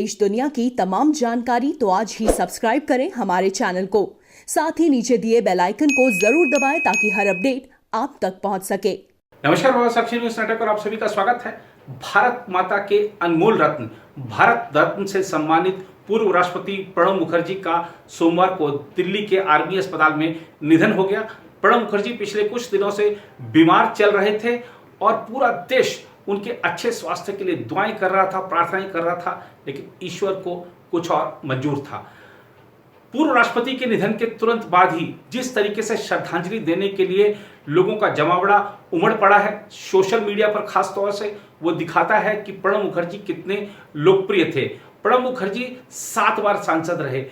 देश दुनिया की तमाम जानकारी तो आज ही सब्सक्राइब करें हमारे चैनल को। साथ ही नीचे दिए बेल आइकन को जरूर दबाएं ताकि हर अपडेट आप तक पहुंच सके। नमस्कार, बाबा साक्षी न्यूज नेटवर्क और आप सभी का स्वागत है। भारत माता के अनमोल रत्न, भारत रत्न से सम्मानित पूर्व राष्ट्रपति प्रणब मुखर्जी का सोमवार को दिल्ली के आर्मी अस्पताल में निधन हो गया। प्रणब मुखर्जी पिछले कुछ दिनों से बीमार चल रहे थे और पूरा देश उनके अच्छे स्वास्थ्य के लिए दुआएं कर रहा था, प्रार्थनाएं कर रहा था, लेकिन ईश्वर को कुछ और मंजूर था। पूर्व राष्ट्रपति के निधन के तुरंत बाद ही जिस तरीके से श्रद्धांजलि देने के लिए लोगों का जमावड़ा उमड़ पड़ा है सोशल मीडिया पर, खास तौर से वो दिखाता है कि प्रणब मुखर्जी कितने लोकप्रिय थे। प्रणब मुखर्जी 7 बार सांसद रहे,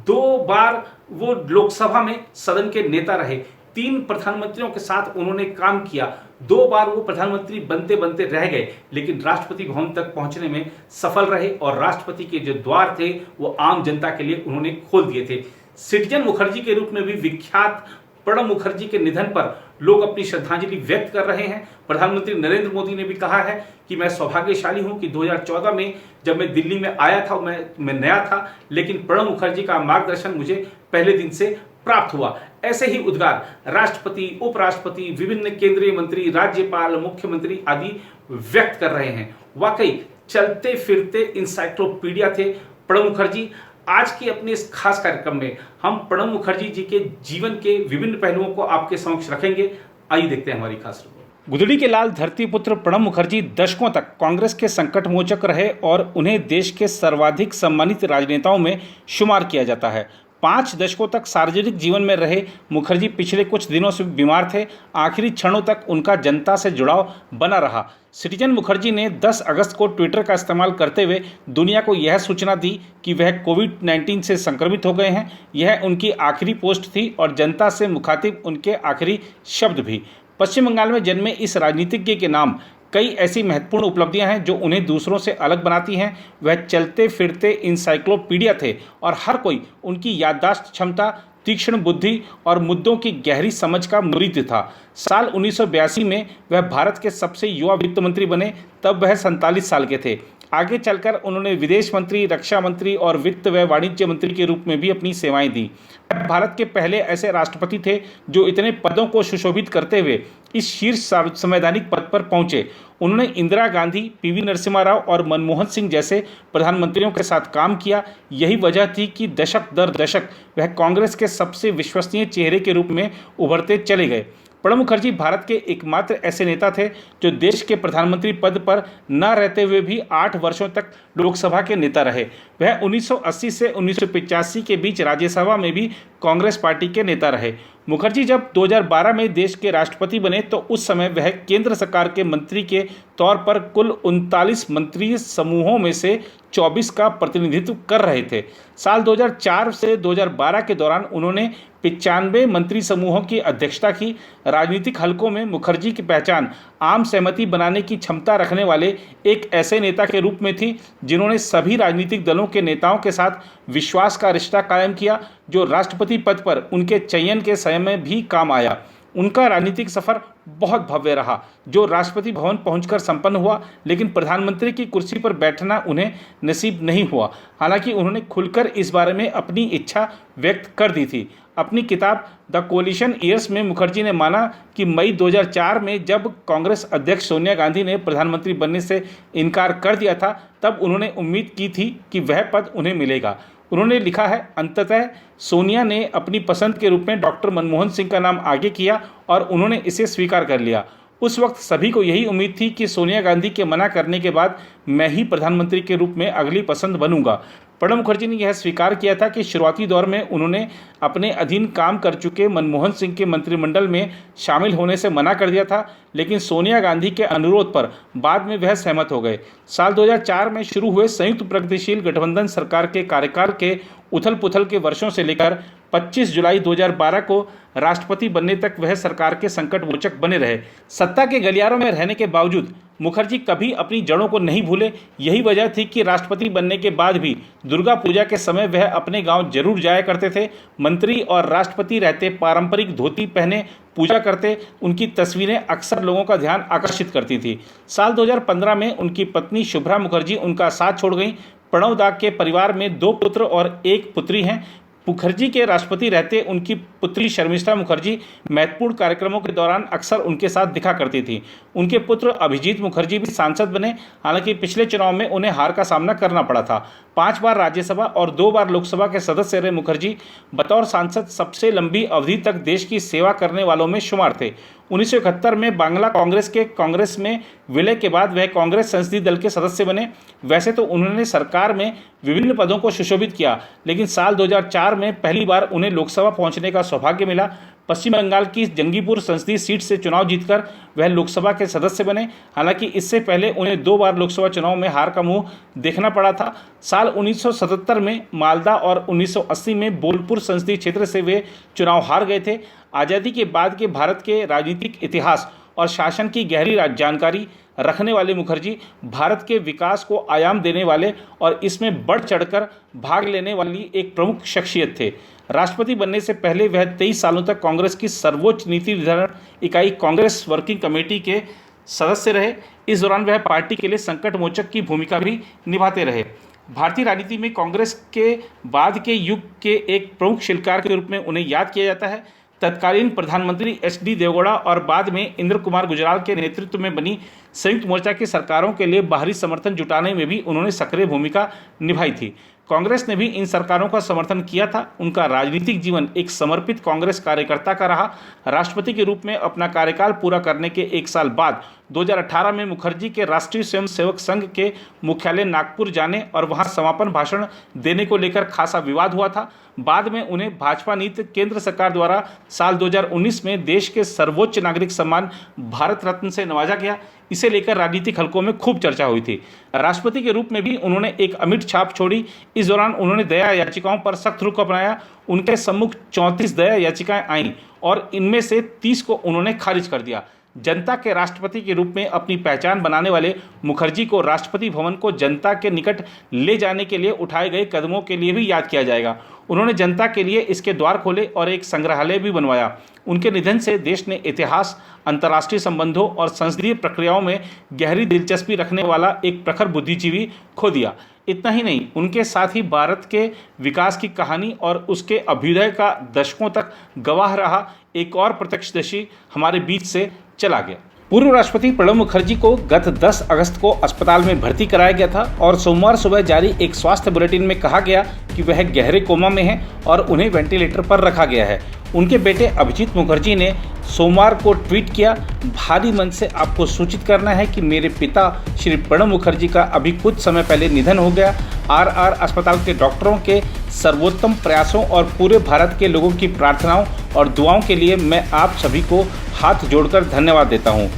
2 बार वो लोकसभा में सदन के नेता रहे, 3 प्रधानमंत्रियों के साथ उन्होंने काम किया, 2 बार वो प्रधानमंत्री बनते बनते रह गए, लेकिन राष्ट्रपति भवन तक पहुंचने में सफल रहे और राष्ट्रपति के जो द्वार थे वो आम जनता के लिए उन्होंने खोल दिए थे। सिटीजन मुखर्जी के रूप में भी विख्यात प्रणब मुखर्जी के निधन पर लोग अपनी श्रद्धांजलि व्यक्त कर रहे हैं। प्रधानमंत्री नरेंद्र मोदी ने भी कहा है कि मैं सौभाग्यशाली हूं कि 2014 में जब मैं दिल्ली में आया था मैं नया था, लेकिन प्रणब मुखर्जी का मार्गदर्शन मुझे पहले दिन से प्राप्त हुआ। ऐसे ही उद्गार राष्ट्रपति, उपराष्ट्रपति, विभिन्न केंद्रीय मंत्री, राज्यपाल, मुख्यमंत्री आदि व्यक्त कर रहे हैं। वाकई चलते फिरते इंसाइक्लोपीडिया थे प्रणब मुखर्जी। आज के अपने इस खास कार्यक्रम में हम प्रणब मुखर्जी जी के जीवन के विभिन्न पहलुओं को आपके समक्ष रखेंगे। आइए देखते हैं हमारी खास रिपोर्ट। गुदड़ी के लाल धरतीपुत्र प्रणब मुखर्जी दशकों तक कांग्रेस के संकट मोचक रहे और उन्हें देश के सर्वाधिक सम्मानित राजनेताओं में शुमार किया जाता है। 5 दशकों तक सार्वजनिक जीवन में रहे मुखर्जी पिछले कुछ दिनों से बीमार थे। आखिरी क्षणों तक उनका जनता से जुड़ाव बना रहा। सिटीजन मुखर्जी ने 10 अगस्त को ट्विटर का इस्तेमाल करते हुए दुनिया को यह सूचना दी कि वह कोविड-19 से संक्रमित हो गए हैं। यह उनकी आखिरी पोस्ट थी और जनता से मुखातिब उनके आखिरी शब्द भी। पश्चिम बंगाल में जन्मे इस राजनीतिज्ञ के नाम कई ऐसी महत्वपूर्ण उपलब्धियां हैं जो उन्हें दूसरों से अलग बनाती हैं। वह चलते फिरते इंसाइक्लोपीडिया थे और हर कोई उनकी याददाश्त क्षमता, तीक्ष्ण बुद्धि और मुद्दों की गहरी समझ का मुरीद था। साल 1982 में वह भारत के सबसे युवा वित्त मंत्री बने, तब वह 47 साल के थे। आगे चलकर उन्होंने विदेश मंत्री, रक्षा मंत्री और वित्त व वाणिज्य मंत्री के रूप में भी अपनी सेवाएं दी। भारत के पहले ऐसे राष्ट्रपति थे जो इतने पदों को सुशोभित करते हुए इस शीर्ष संवैधानिक पद पर पहुंचे। उन्होंने इंदिरा गांधी, पीवी नरसिम्हा राव और मनमोहन सिंह जैसे प्रधानमंत्रियों के साथ काम किया। यही वजह थी कि दशक दर दशक वह कांग्रेस के सबसे विश्वसनीय चेहरे के रूप में उभरते चले गए। प्रणब मुखर्जी भारत के एकमात्र ऐसे नेता थे जो देश के प्रधानमंत्री पद पर न रहते हुए भी 8 वर्षों तक लोकसभा के नेता रहे। वह 1980 से 1985 के बीच राज्यसभा में भी कांग्रेस पार्टी के नेता रहे। मुखर्जी जब 2012 में देश के राष्ट्रपति बने तो उस समय वह केंद्र सरकार के मंत्री के तौर पर कुल 39 मंत्री समूहों में से 24 का प्रतिनिधित्व कर रहे थे। साल 2004 से 2012 के दौरान उन्होंने 95 मंत्री समूहों की अध्यक्षता की। राजनीतिक हलकों में मुखर्जी की पहचान आम सहमति बनाने की क्षमता रखने वाले एक ऐसे नेता के रूप में थी जिन्होंने सभी राजनीतिक दलों के नेताओं के साथ विश्वास का रिश्ता कायम किया, जो राष्ट्रपति पद पर उनके चयन के समय में भी काम आया। उनका राजनीतिक सफर बहुत भव्य रहा, जो राष्ट्रपति भवन पहुंचकर संपन्न हुआ, लेकिन प्रधानमंत्री की कुर्सी पर बैठना उन्हें नसीब नहीं हुआ। हालांकि उन्होंने खुलकर इस बारे में अपनी इच्छा व्यक्त कर दी थी। अपनी किताब द कोलिशन ईयर्स में मुखर्जी ने माना कि मई 2004 में जब कांग्रेस अध्यक्ष सोनिया गांधी ने प्रधानमंत्री बनने से इनकार कर दिया था, तब उन्होंने उम्मीद की थी कि वह पद उन्हें मिलेगा। उन्होंने लिखा है, अंततः सोनिया ने अपनी पसंद के रूप में डॉक्टर मनमोहन सिंह का नाम आगे किया और उन्होंने इसे स्वीकार कर लिया। उस वक्त सभी को यही उम्मीद थी कि सोनिया गांधी के मना करने के बाद मैं ही प्रधानमंत्री के रूप में अगली पसंद बनूंगा। प्रणब मुखर्जी ने यह स्वीकार किया था कि शुरुआती दौर में उन्होंने अपने अधीन काम कर चुके मनमोहन सिंह के मंत्रिमंडल में शामिल होने से मना कर दिया था, लेकिन सोनिया गांधी के अनुरोध पर बाद में वह सहमत हो गए। साल 2004 में शुरू हुए संयुक्त प्रगतिशील गठबंधन सरकार के कार्यकाल के उथल पुथल के वर्षों से लेकर 25 जुलाई 2012 को राष्ट्रपति बनने तक वह सरकार के संकट मोचक बने रहे। सत्ता के गलियारों में रहने के बावजूद मुखर्जी कभी अपनी जड़ों को नहीं भूले। यही वजह थी कि राष्ट्रपति बनने के बाद भी दुर्गा पूजा के समय वह अपने गांव जरूर जाया करते थे। मंत्री और राष्ट्रपति रहते पारंपरिक धोती पहने पूजा करते। उनकी तस्वीरें अक्सर लोगों का ध्यान आकर्षित करती थी। साल 2015 में उनकी पत्नी शुभ्रा मुखर्जी उनका साथ छोड़ गईं। प्रणव दा के परिवार में 2 पुत्र और 1 पुत्री हैं। मुखर्जी के राष्ट्रपति रहते उनकी पुत्री शर्मिष्ठा मुखर्जी महत्वपूर्ण कार्यक्रमों के दौरान अक्सर उनके साथ दिखा करती थी। उनके पुत्र अभिजीत मुखर्जी भी सांसद बने, हालांकि पिछले चुनाव में उन्हें हार का सामना करना पड़ा था। 5 बार राज्यसभा और 2 बार लोकसभा के सदस्य रहे मुखर्जी बतौर सांसद सबसे लंबी अवधि तक देश की सेवा करने वालों में शुमार थे। 1971 में बांग्ला कांग्रेस में विलय के बाद वह कांग्रेस संसदीय दल के सदस्य बने। वैसे तो उन्होंने सरकार में विभिन्न पदों को सुशोभित किया, लेकिन साल 2004 में पहली बार उन्हें लोकसभा पहुंचने का सौभाग्य मिला। पश्चिम बंगाल की जंगीपुर संसदीय सीट से चुनाव जीतकर वह लोकसभा के सदस्य बने। हालांकि इससे पहले उन्हें 2 बार लोकसभा चुनाव में हार का मुंह देखना पड़ा था। साल 1977 में मालदा और 1980 में बोलपुर संसदीय क्षेत्र से वे चुनाव हार गए थे। आज़ादी के बाद के भारत के राजनीतिक इतिहास और शासन की गहरी जानकारी रखने वाले मुखर्जी भारत के विकास को आयाम देने वाले और इसमें बढ़ चढ़कर भाग लेने वाली एक प्रमुख शख्सियत थे। राष्ट्रपति बनने से पहले वह 23 सालों तक कांग्रेस की सर्वोच्च नीति निर्धारण इकाई कांग्रेस वर्किंग कमेटी के सदस्य रहे। इस दौरान वह पार्टी के लिए संकट मोचक की भूमिका भी निभाते रहे। भारतीय राजनीति में कांग्रेस के बाद के युग के एक प्रमुख शिल्पकार के रूप में उन्हें याद किया जाता है। तत्कालीन प्रधानमंत्री एच.डी. देवगौड़ा और बाद में इंद्र कुमार गुजराल के नेतृत्व में बनी संयुक्त मोर्चा की सरकारों के लिए बाहरी समर्थन जुटाने में भी उन्होंने सक्रिय भूमिका निभाई थी। कांग्रेस ने भी इन सरकारों का समर्थन किया था। उनका राजनीतिक जीवन एक समर्पित कांग्रेस कार्यकर्ता का रहा। राष्ट्रपति के रूप में अपना कार्यकाल पूरा करने के 1 साल बाद 2018 में मुखर्जी के राष्ट्रीय स्वयंसेवक संघ के मुख्यालय नागपुर जाने और वहां समापन भाषण देने को लेकर खासा विवाद हुआ था। बाद में उन्हें भाजपा नीति केंद्र सरकार द्वारा साल 2019 में देश के सर्वोच्च नागरिक सम्मान भारत रत्न से नवाजा गया। इसे लेकर राजनीतिक हलकों में खूब चर्चा हुई थी। राष्ट्रपति के रूप में भी उन्होंने एक अमिट छाप छोड़ी। इस दौरान उन्होंने दया याचिकाओं पर सख्त रुख अपनाया। उनके सम्मुख 34 दया याचिकाएं आईं और इनमें से 30 को उन्होंने खारिज कर दिया। जनता के राष्ट्रपति के रूप में अपनी पहचान बनाने वाले मुखर्जी को राष्ट्रपति भवन को जनता के निकट ले जाने के लिए उठाए गए कदमों के लिए भी याद किया जाएगा। उन्होंने जनता के लिए इसके द्वार खोले और एक संग्रहालय भी बनवाया। उनके निधन से देश ने इतिहास, अंतर्राष्ट्रीय संबंधों और संसदीय प्रक्रियाओं में गहरी दिलचस्पी रखने वाला एक प्रखर बुद्धिजीवी खो दिया। इतना ही नहीं, उनके साथ ही भारत के विकास की कहानी और उसके अभ्युदय का दशकों तक गवाह रहा एक और प्रत्यक्षदर्शी हमारे बीच से चला गया। पूर्व राष्ट्रपति प्रणब मुखर्जी को गत 10 अगस्त को अस्पताल में भर्ती कराया गया था और सोमवार सुबह जारी एक स्वास्थ्य बुलेटिन में कहा गया कि वह गहरे कोमा में हैं और उन्हें वेंटिलेटर पर रखा गया है। उनके बेटे अभिजीत मुखर्जी ने सोमवार को ट्वीट किया, भारी मन से आपको सूचित करना है कि मेरे पिता श्री प्रणब मुखर्जी का अभी कुछ समय पहले निधन हो गया। आर अस्पताल के डॉक्टरों के सर्वोत्तम प्रयासों और पूरे भारत के लोगों की प्रार्थनाओं और दुआओं के लिए मैं आप सभी को हाथ जोड़कर धन्यवाद देता हूँ।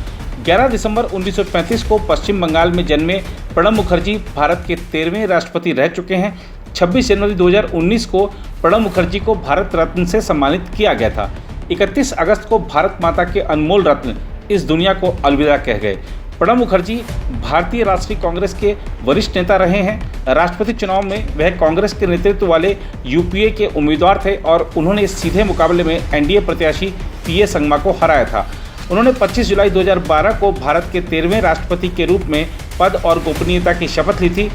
11 दिसंबर 1935 को पश्चिम बंगाल में जन्मे प्रणब मुखर्जी भारत के 13वें राष्ट्रपति रह चुके हैं। 26 जनवरी 2019 को प्रणब मुखर्जी को भारत रत्न से सम्मानित किया गया था। 31 अगस्त को भारत माता के अनमोल रत्न इस दुनिया को अलविदा कह गए। प्रणब मुखर्जी भारतीय राष्ट्रीय कांग्रेस के वरिष्ठ नेता रहे हैं। राष्ट्रपति चुनाव में वह कांग्रेस के नेतृत्व वाले यूपीए के उम्मीदवार थे और उन्होंने सीधे मुकाबले में एनडीए प्रत्याशी पीए संगमा को हराया था। उन्होंने 25 जुलाई 2012 को भारत के 13वें राष्ट्रपति के रूप में पद और गोपनीयता की शपथ ली थी।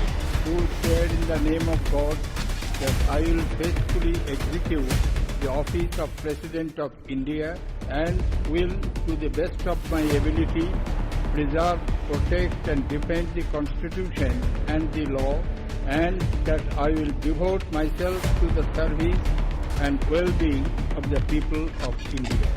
The office of President of India and will, to the best of my ability, preserve, protect and defend the Constitution and the law, and that I will devote myself to the service and well-being of the people of India.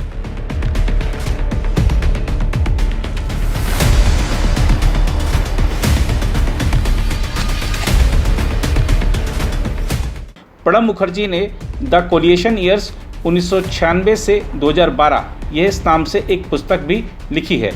Pranab Mukherjee ने the coalition years 1996 से 2012 यह नाम से एक पुस्तक भी लिखी है।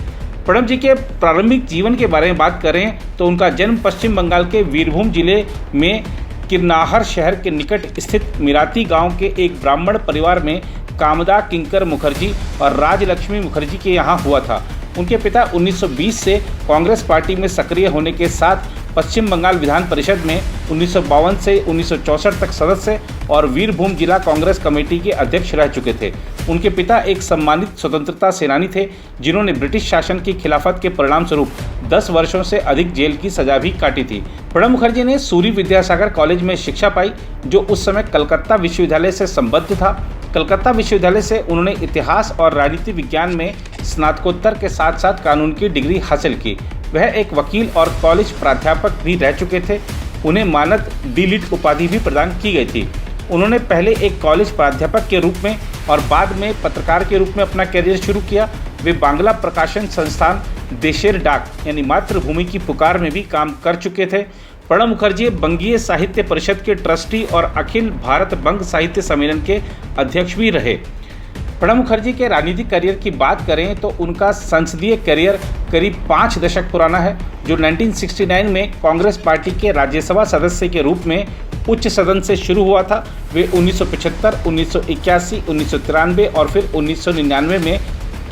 प्रणब जी के प्रारंभिक जीवन के बारे में बात करें तो उनका जन्म पश्चिम बंगाल के वीरभूम जिले में किरनाहर शहर के निकट स्थित मिराती गांव के एक ब्राह्मण परिवार में कामदा किंकर मुखर्जी और राजलक्ष्मी मुखर्जी के यहाँ हुआ था। उनके पिता 1920 से कांग्रेस पार्टी में सक्रिय होने के साथ पश्चिम बंगाल विधान परिषद में 1952 से 1964 तक सदस्य और वीरभूम जिला कांग्रेस कमेटी के अध्यक्ष रह चुके थे। उनके पिता एक सम्मानित स्वतंत्रता सेनानी थे, जिन्होंने ब्रिटिश शासन की खिलाफत के परिणाम स्वरूप 10 वर्षों से अधिक जेल की सजा भी काटी थी। प्रणब मुखर्जी ने सूरी विद्यासागर कॉलेज में शिक्षा पाई, जो उस समय कलकत्ता विश्वविद्यालय से संबद्ध था। कलकत्ता विश्वविद्यालय से उन्होंने इतिहास और राजनीति विज्ञान में स्नातकोत्तर के साथ साथ कानून की डिग्री हासिल की। वह एक वकील और कॉलेज प्राध्यापक भी रह चुके थे। उन्हें मानद डी.लिट उपाधि भी प्रदान की गई थी। उन्होंने पहले एक कॉलेज प्राध्यापक के रूप में और बाद में पत्रकार के रूप में अपना करियर शुरू किया। वे बांग्ला प्रकाशन संस्थान देशेर डाक यानी मातृभूमि की पुकार में भी काम कर चुके थे। प्रणब मुखर्जी बंगीय साहित्य परिषद के ट्रस्टी और अखिल भारत बंग साहित्य सम्मेलन के अध्यक्ष भी रहे। प्रणब मुखर्जी के राजनीतिक करियर की बात करें तो उनका संसदीय करियर करीब 5 दशक पुराना है, जो 1969 में कांग्रेस पार्टी के राज्यसभा सदस्य के रूप में उच्च सदन से शुरू हुआ था। वे 1975, 1981, 1993 और फिर 1999 में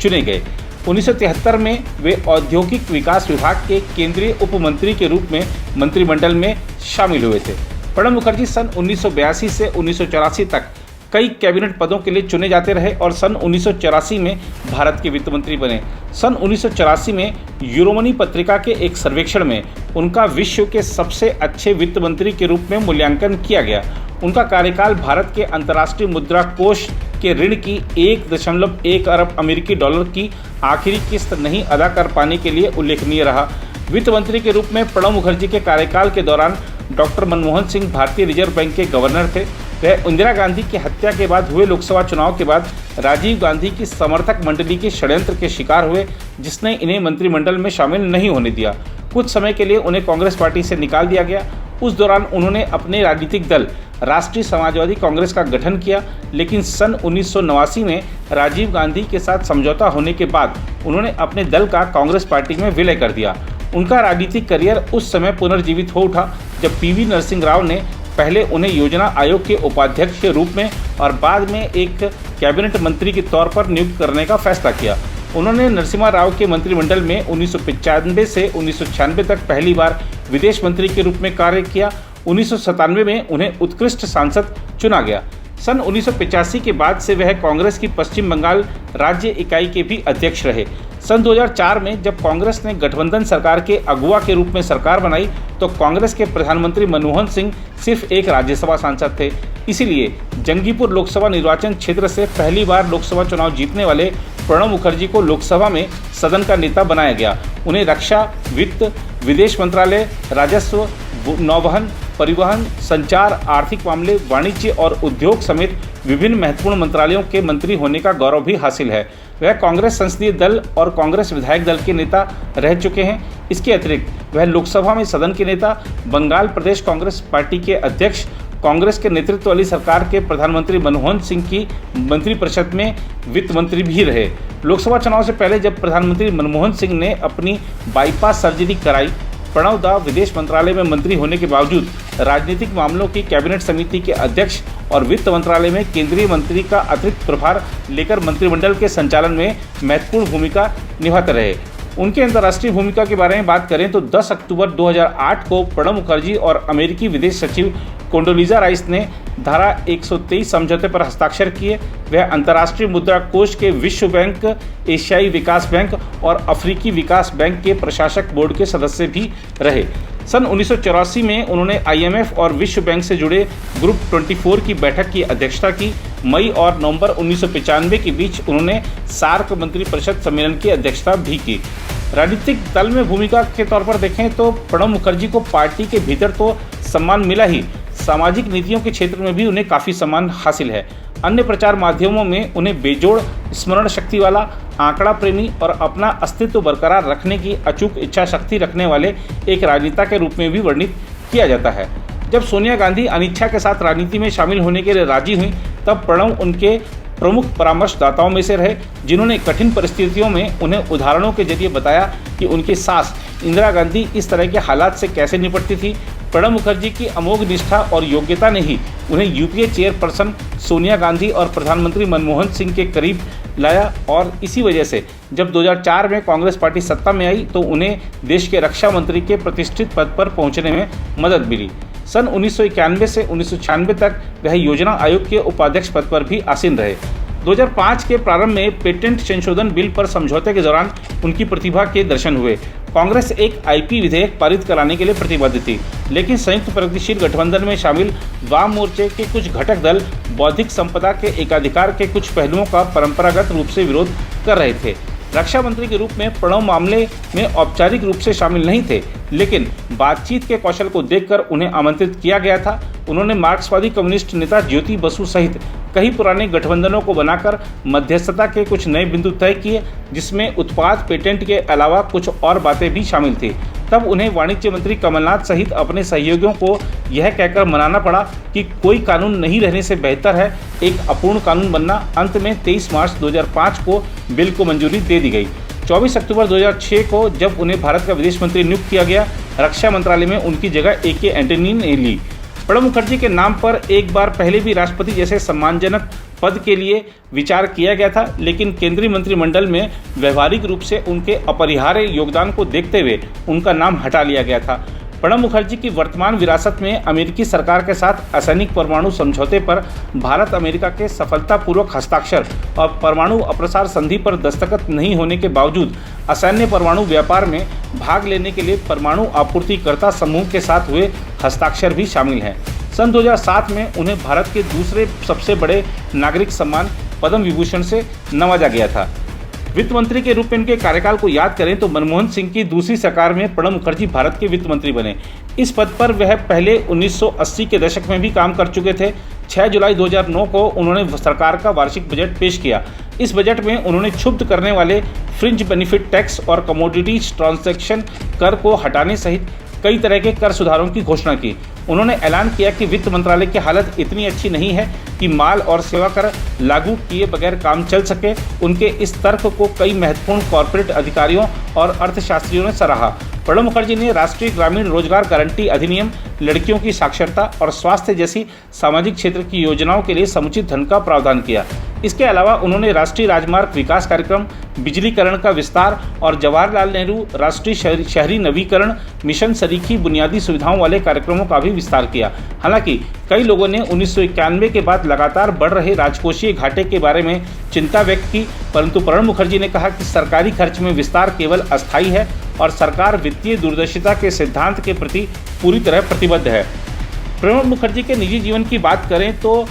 चुने गए। 1973 में वे औद्योगिक विकास विभाग के केंद्रीय उप मंत्री के रूप में मंत्रिमंडल में शामिल हुए थे। प्रणब मुखर्जी सन 1982 से 1984 तक कई कैबिनेट पदों के लिए चुने जाते रहे और सन 1984 में भारत के वित्त मंत्री बने। सन 1984 में यूरोमनी पत्रिका के एक सर्वेक्षण में उनका विश्व के सबसे अच्छे वित्त मंत्री के रूप में मूल्यांकन किया गया। उनका कार्यकाल भारत के अंतर्राष्ट्रीय मुद्रा कोष के ऋण की 1.1 अरब अमेरिकी डॉलर की आखिरी किस्त नहीं अदा कर पाने के लिए उल्लेखनीय रहा। वित्त मंत्री के रूप में प्रणब मुखर्जी के कार्यकाल के दौरान डॉक्टर मनमोहन सिंह भारतीय रिजर्व बैंक के गवर्नर थे। वह इंदिरा गांधी की हत्या के बाद हुए लोकसभा चुनाव के बाद राजीव गांधी की समर्थक मंडली के षड्यंत्र के शिकार हुए, जिसने इन्हें मंत्रिमंडल में शामिल नहीं होने दिया। कुछ समय के लिए उन्हें कांग्रेस पार्टी से निकाल दिया गया। उस दौरान उन्होंने अपने राजनीतिक दल राष्ट्रीय समाजवादी कांग्रेस का गठन किया, लेकिन सन 1989 में राजीव गांधी के साथ समझौता होने के बाद उन्होंने अपने दल का कांग्रेस पार्टी में विलय कर दिया। उनका राजनीतिक करियर उस समय पुनर्जीवित हो उठा जब पीवी नरसिंह राव ने पहले उन्हें योजना आयोग के उपाध्यक्ष के रूप में और बाद में एक कैबिनेट मंत्री के तौर पर नियुक्त करने का फैसला किया। उन्होंने नरसिम्हा राव के मंत्रिमंडल में 1995 से 1996 तक पहली बार विदेश मंत्री के रूप में कार्य किया। 1997 में उन्हें उत्कृष्ट सांसद चुना गया। सन 1985 के बाद से वह कांग्रेस की पश्चिम बंगाल राज्य इकाई के भी अध्यक्ष रहे। सन 2004 में जब कांग्रेस ने गठबंधन सरकार के अगुवा के रूप में सरकार बनाई तो कांग्रेस के प्रधानमंत्री मनमोहन सिंह सिर्फ एक राज्यसभा सांसद थे। इसीलिए जंगीपुर लोकसभा निर्वाचन क्षेत्र से पहली बार लोकसभा चुनाव जीतने वाले प्रणब मुखर्जी को लोकसभा में सदन का नेता बनाया गया। उन्हें रक्षा, वित्त, विदेश मंत्रालय, राजस्व, नौवहन, परिवहन, संचार, आर्थिक मामले, वाणिज्य और उद्योग समेत विभिन्न महत्वपूर्ण मंत्रालयों के मंत्री होने का गौरव भी हासिल है। वह कांग्रेस संसदीय दल और कांग्रेस विधायक दल के नेता रह चुके हैं। इसके अतिरिक्त वह लोकसभा में सदन के नेता, बंगाल प्रदेश कांग्रेस पार्टी के अध्यक्ष, कांग्रेस के नेतृत्व वाली सरकार के प्रधानमंत्री मनमोहन सिंह की मंत्रिपरिषद में वित्त मंत्री भी रहे। लोकसभा चुनाव से पहले जब प्रधानमंत्री मनमोहन सिंह ने अपनी बाईपास सर्जरी कराई, प्रणब दा विदेश मंत्रालय में मंत्री होने के बावजूद राजनीतिक मामलों की कैबिनेट समिति के अध्यक्ष और वित्त मंत्रालय में केंद्रीय मंत्री का अतिरिक्त प्रभार लेकर मंत्रिमंडल के संचालन में महत्वपूर्ण भूमिका निभाते रहे। उनके अंतर्राष्ट्रीय भूमिका के बारे में बात करें तो 10 अक्टूबर 2008 को प्रणब मुखर्जी और अमेरिकी विदेश सचिव कोंडोलीजा राइस ने धारा 123 समझौते पर हस्ताक्षर किए। वह अंतर्राष्ट्रीय मुद्रा कोष के विश्व बैंक, एशियाई विकास बैंक और अफ्रीकी विकास बैंक के प्रशासक बोर्ड के सदस्य भी रहे। सन 1984 में उन्होंने IMF और विश्व बैंक से जुड़े ग्रुप 24 की बैठक की अध्यक्षता की। मई और नवंबर 1995 के बीच उन्होंने सार्क मंत्रिपरिषद सम्मेलन की अध्यक्षता भी की। राजनीतिक दल में भूमिका के तौर पर देखें तो प्रणब मुखर्जी को पार्टी के भीतर तो सम्मान मिला ही, सामाजिक नीतियों के क्षेत्र में भी उन्हें काफ़ी सम्मान हासिल है। अन्य प्रचार माध्यमों में उन्हें बेजोड़ स्मरण शक्ति वाला, आंकड़ा प्रेमी और अपना अस्तित्व बरकरार रखने की अचूक इच्छा शक्ति रखने वाले एक राजनेता के रूप में भी वर्णित किया जाता है। जब सोनिया गांधी अनिच्छा के साथ राजनीति में शामिल होने के लिए राजी हुई, तब प्रणब उनके प्रमुख परामर्शदाताओं में से रहे, जिन्होंने कठिन परिस्थितियों में उन्हें उदाहरणों के जरिए बताया कि उनकी सास इंदिरा गांधी इस तरह के हालात से कैसे निपटती थी। प्रणब मुखर्जी की अमोघ निष्ठा और योग्यता ने ही उन्हें यूपीए चेयरपर्सन सोनिया गांधी और प्रधानमंत्री मनमोहन सिंह के करीब लाया और इसी वजह से जब 2004 में कांग्रेस पार्टी सत्ता में आई तो उन्हें देश के रक्षा मंत्री के प्रतिष्ठित पद पर पहुंचने में मदद मिली। सन 1991 से 1996 तक वह योजना आयोग के उपाध्यक्ष पद पर भी आसीन रहे। 2005 के प्रारंभ में पेटेंट संशोधन बिल पर समझौते के दौरान उनकी प्रतिभा के दर्शन हुए। कांग्रेस एक आईपी विधेयक पारित कराने के लिए प्रतिबद्ध थी, लेकिन संयुक्त प्रगतिशील गठबंधन में शामिल वाम मोर्चे के कुछ घटक दल बौद्धिक संपदा के एकाधिकार के कुछ पहलुओं का परंपरागत रूप से विरोध कर रहे थे। रक्षा मंत्री के रूप में प्रणब मामले में औपचारिक रूप से शामिल नहीं थे, लेकिन बातचीत के कौशल को देखकर उन्हें आमंत्रित किया गया था। उन्होंने मार्क्सवादी कम्युनिस्ट नेता ज्योति बसु सहित कई पुराने गठबंधनों को बनाकर मध्यस्थता के कुछ नए बिंदु तय किए, जिसमें उत्पाद पेटेंट के अलावा कुछ और बातें भी शामिल थी। तब उन्हें वाणिज्य मंत्री कमलनाथ सहित अपने सहयोगियों को यह कहकर मनाना पड़ा कि कोई कानून नहीं रहने से बेहतर है एक अपूर्ण कानून बनना। अंत में 23 मार्च 2005 को बिल को मंजूरी दे दी गई। 24 अक्टूबर 2006 को जब उन्हें भारत का विदेश मंत्री नियुक्त किया गया, रक्षा मंत्रालय में उनकी जगह AK एंटनी ने ली। प्रणब मुखर्जी के नाम पर एक बार पहले भी राष्ट्रपति जैसे सम्मानजनक पद के लिए विचार किया गया था, लेकिन केंद्रीय मंत्रिमंडल में व्यवहारिक रूप से उनके अपरिहार्य योगदान को देखते हुए उनका नाम हटा लिया गया था। प्रणब मुखर्जी की वर्तमान विरासत में अमेरिकी सरकार के साथ असैनिक परमाणु समझौते पर भारत अमेरिका के सफलतापूर्वक हस्ताक्षर और परमाणु अप्रसार संधि पर दस्तखत नहीं होने के बावजूद असैन्य परमाणु व्यापार में भाग लेने के लिए परमाणु आपूर्तिकर्ता समूह के साथ हुए हस्ताक्षर भी शामिल हैं। सन 2007 में उन्हें भारत के दूसरे सबसे बड़े नागरिक सम्मान पद्म विभूषण से नवाजा गया था। वित्त मंत्री के रूप में उनके कार्यकाल को याद करें तो मनमोहन सिंह की दूसरी सरकार में प्रणब मुखर्जी भारत के वित्त मंत्री बने। इस पद पर वह पहले 1980 के दशक में भी काम कर चुके थे। 6 जुलाई 2009 को उन्होंने सरकार का वार्षिक बजट पेश किया। इस बजट में उन्होंने क्षुब्ध करने वाले फ्रिंज बेनिफिट टैक्स और कमोडिटीज ट्रांजैक्शन कर को हटाने सहित कई तरह के कर सुधारों की घोषणा की। उन्होंने ऐलान किया कि वित्त मंत्रालय की हालत इतनी अच्छी नहीं है कि माल और सेवा कर लागू किए बगैर काम चल सके। उनके इस तर्क को कई महत्वपूर्ण कॉर्पोरेट अधिकारियों और अर्थशास्त्रियों ने सराहा। प्रणब मुखर्जी ने राष्ट्रीय ग्रामीण रोजगार गारंटी अधिनियम, लड़कियों की साक्षरता और स्वास्थ्य जैसी सामाजिक क्षेत्र की योजनाओं के लिए समुचित धन का प्रावधान किया। इसके अलावा उन्होंने राष्ट्रीय राजमार्ग विकास कार्यक्रम, बिजलीकरण का विस्तार और जवाहरलाल नेहरू राष्ट्रीय शहरी नवीकरण मिशन सरीखी बुनियादी सुविधाओं वाले कार्यक्रमों का भी विस्तार किया। हालांकि कई लोगों ने 1991 के बाद लगातार बढ़ रहे राजकोषीय घाटे के बारे में चिंता व्यक्त की, परंतु प्रणब मुखर्जी ने कहा कि सरकारी खर्च में विस्तार केवल अस्थायी है और सरकार वित्तीय दूरदर्शिता के सिद्धांत के प्रति पूरी तरह प्रतिबद्ध है। प्रणब मुखर्जी के निजी जीवन की बात करें तो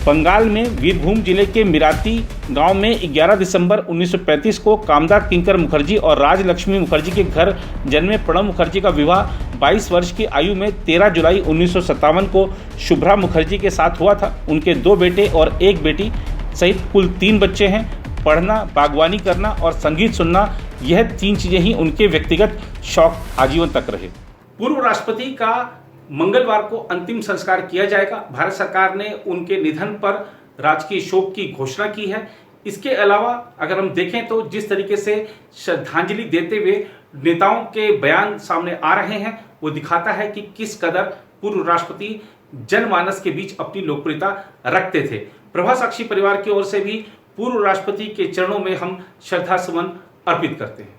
बंगाल में वीरभूम जिले के मिराती गांव में 11 दिसंबर 1935 को कामदा किंकर मुखर्जी और राजलक्ष्मी मुखर्जी के घर जन्मे प्रणब मुखर्जी का विवाह 22 वर्ष की आयु में 13 जुलाई 1957 को शुभ्रा मुखर्जी के साथ हुआ था। उनके 2 बेटे और 1 बेटी सहित कुल 3 बच्चे हैं। पढ़ना, बागवानी करना और संगीत सुनना, यह 3 चीजें ही उनके व्यक्तिगत शौक आजीवन तक रहे। पूर्व राष्ट्रपति का मंगलवार को अंतिम संस्कार किया जाएगा। भारत सरकार ने उनके निधन पर राजकीय शोक की घोषणा की है। इसके अलावा अगर हम देखें तो जिस तरीके से श्रद्धांजलि देते हुए नेताओं के बयान सामने आ रहे हैं, वो दिखाता है कि किस कदर पूर्व राष्ट्रपति जनमानस के बीच अपनी लोकप्रियता रखते थे। प्रभा साक्षी परिवार की ओर से भी पूर्व राष्ट्रपति के चरणों में हम श्रद्धा सुमन अर्पित करते हैं।